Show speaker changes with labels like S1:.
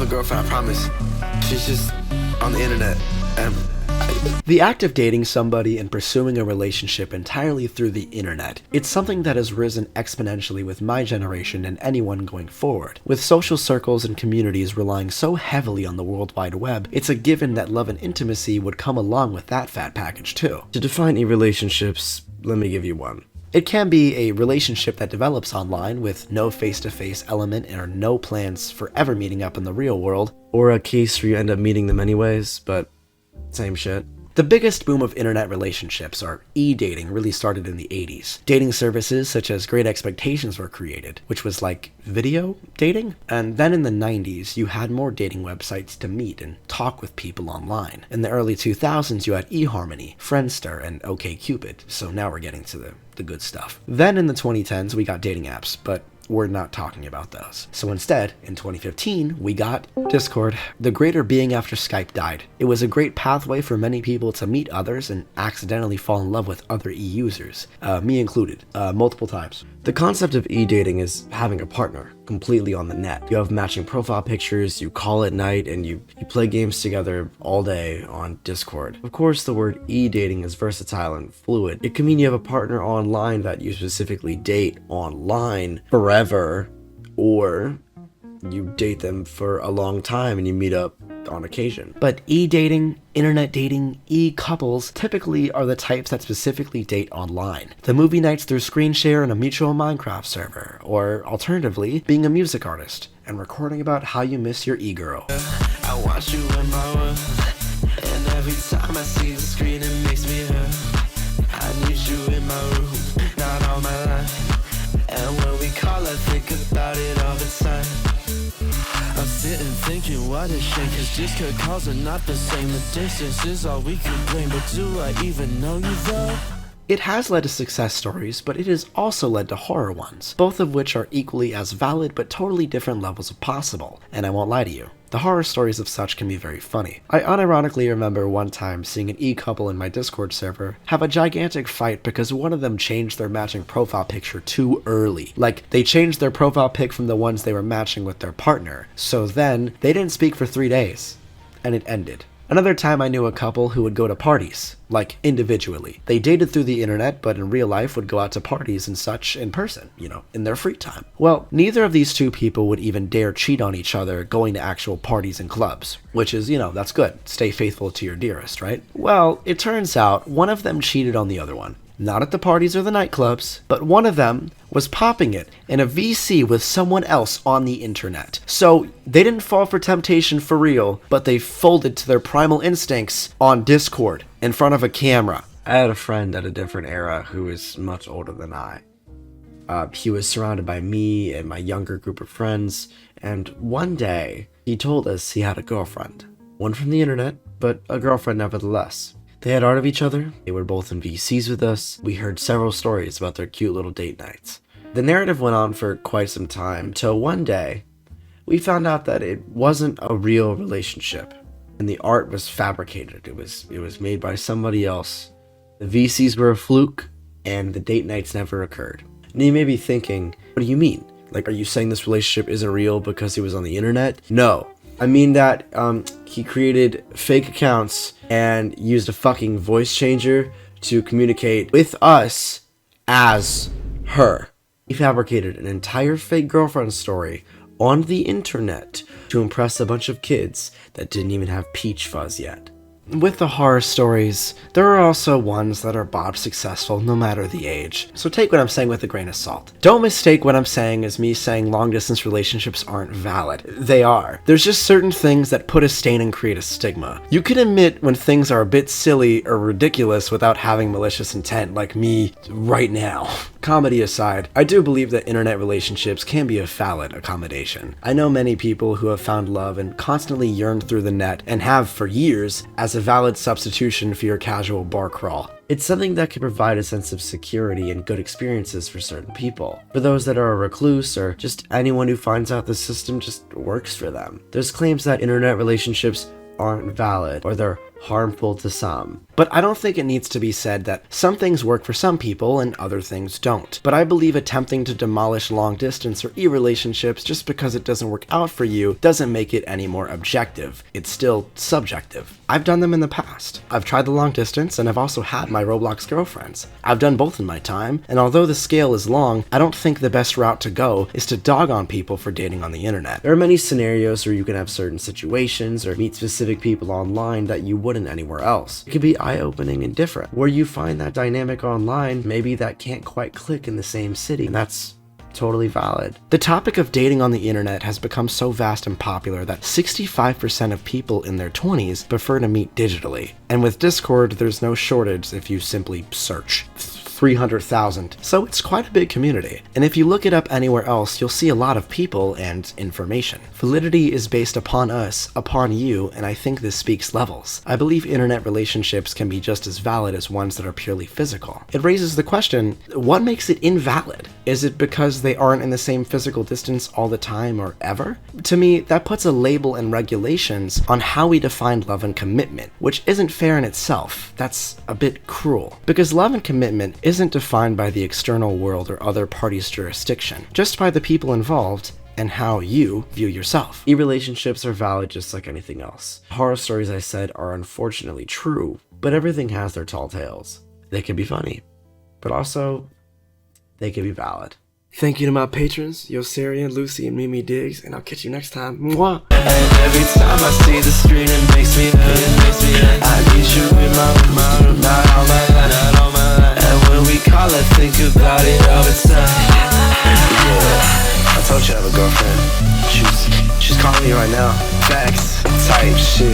S1: have a girlfriend, I promise. She's just on the internet.
S2: The act of dating somebody and pursuing a relationship entirely through the internet, it's something that has risen exponentially with my generation and anyone going forward. With social circles and communities relying so heavily on the World Wide Web, it's a given that love and intimacy would come along with that fat package too. To define e-relationships, let me give you one. It can be a relationship that develops online with no face-to-face element and are no plans for ever meeting up in the real world, or a case where you end up meeting them anyways, but same shit. The biggest boom of internet relationships, or e-dating, really started in the 80s. Dating services such as Great Expectations were created, which was like video dating. And then in the 90s, you had more dating websites to meet and talk with people online. In the early 2000s, you had eHarmony, Friendster, and OkCupid. So now we're getting to the good stuff. Then in the 2010s, we got dating apps, but we're not talking about those. So instead, in 2015, we got Discord. The greater being after Skype died. It was a great pathway for many people to meet others and accidentally fall in love with other e-users, me included, multiple times. The concept of e-dating is having a partner completely on the net. You have matching profile pictures, you call at night, and you play games together all day on Discord. Of course, the word e-dating is versatile and fluid. It can mean you have a partner online that you specifically date online forever, or you date them for a long time and you meet up on occasion. But e-dating, internet dating, e-couples typically are the types that specifically date online. The movie nights through screenshare in a mutual Minecraft server, or alternatively, being a music artist and recording about how you miss your e-girl.
S1: I watch you in my world, and every time I see the screen it makes me hurt. I need you in my room, not all my life. And when we call, I think about it all the time. I'm sitting thinking what a shame, cause Discord calls are not the same. The distance is all we can blame, but do I even know you though?
S2: It has led to success stories, but it has also led to horror ones, both of which are equally as valid but totally different levels of possible, and I won't lie to you. The horror stories of such can be very funny. I unironically remember one time seeing an e-couple in my Discord server have a gigantic fight because one of them changed their matching profile picture too early. Like, they changed their profile pic from the ones they were matching with their partner, so then they didn't speak for 3 days, and it ended. Another time I knew a couple who would go to parties, like individually. They dated through the internet, but in real life would go out to parties and such in person, in their free time. Well, neither of these two people would even dare cheat on each other going to actual parties and clubs, which is, that's good. Stay faithful to your dearest, right? Well, it turns out one of them cheated on the other one. Not at the parties or the nightclubs, but one of them was popping it in a VC with someone else on the internet. So they didn't fall for temptation for real, but they folded to their primal instincts on Discord in front of a camera. I had a friend at a different era who was much older than I. He was surrounded by me and my younger group of friends, and one day he told us he had a girlfriend. One from the internet, but a girlfriend nevertheless. They had art of each other, they were both in VCs with us, we heard several stories about their cute little date nights. The narrative went on for quite some time, until one day, we found out that it wasn't a real relationship, and the art was fabricated. It was made by somebody else. The VCs were a fluke, and the date nights never occurred. And you may be thinking, what do you mean? Like, are you saying this relationship isn't real because he was on the internet? No. I mean that he created fake accounts and used a fucking voice changer to communicate with us as her. He fabricated an entire fake girlfriend story on the internet to impress a bunch of kids that didn't even have peach fuzz yet. With the horror stories, there are also ones that are botched successful no matter the age. So take what I'm saying with a grain of salt. Don't mistake what I'm saying as me saying long distance relationships aren't valid. They are. There's just certain things that put a stain and create a stigma. You can admit when things are a bit silly or ridiculous without having malicious intent, like me right now. Comedy aside, I do believe that internet relationships can be a valid accommodation. I know many people who have found love and constantly yearned through the net, and have for years, as a valid substitution for your casual bar crawl. It's something that can provide a sense of security and good experiences for certain people. For those that are a recluse, or just anyone who finds out the system just works for them. There's claims that internet relationships aren't valid, or they're harmful to some. But I don't think it needs to be said that some things work for some people and other things don't. But I believe attempting to demolish long distance or e-relationships just because it doesn't work out for you doesn't make it any more objective. It's still subjective. I've done them in the past. I've tried the long distance, and I've also had my Roblox girlfriends. I've done both in my time, and although the scale is long, I don't think the best route to go is to dog on people for dating on the internet. There are many scenarios where you can have certain situations or meet specific people online that you wouldn't anywhere else. It could be eye-opening and different. Where you find that dynamic online, maybe that can't quite click in the same city, and that's totally valid. The topic of dating on the internet has become so vast and popular that 65% of people in their 20s prefer to meet digitally. And with Discord, there's no shortage if you simply search. 300,000. So it's quite a big community. And if you look it up anywhere else, you'll see a lot of people and information. Validity is based upon us, upon you, and I think this speaks levels. I believe internet relationships can be just as valid as ones that are purely physical. It raises the question, what makes it invalid? Is it because they aren't in the same physical distance all the time or ever? To me, that puts a label and regulations on how we define love and commitment, which isn't fair in itself. That's a bit cruel. Because love and commitment isn't defined by the external world or other parties' jurisdiction, just by the people involved and how you view yourself. E-relationships are valid just like anything else. Horror stories, I said, are unfortunately true, but everything has their tall tales. They can be funny, but also they can be valid. Thank you to my patrons, Yosarian, Lucy, and Mimi Diggs, and I'll catch you next time. Mwah!
S1: And every time I see the screen, it makes me hurt. I need you in my room, not all my life. And when we call, I think about it all the time. Yeah, I told you I have a girlfriend. She's calling me right now. Facts, type shit.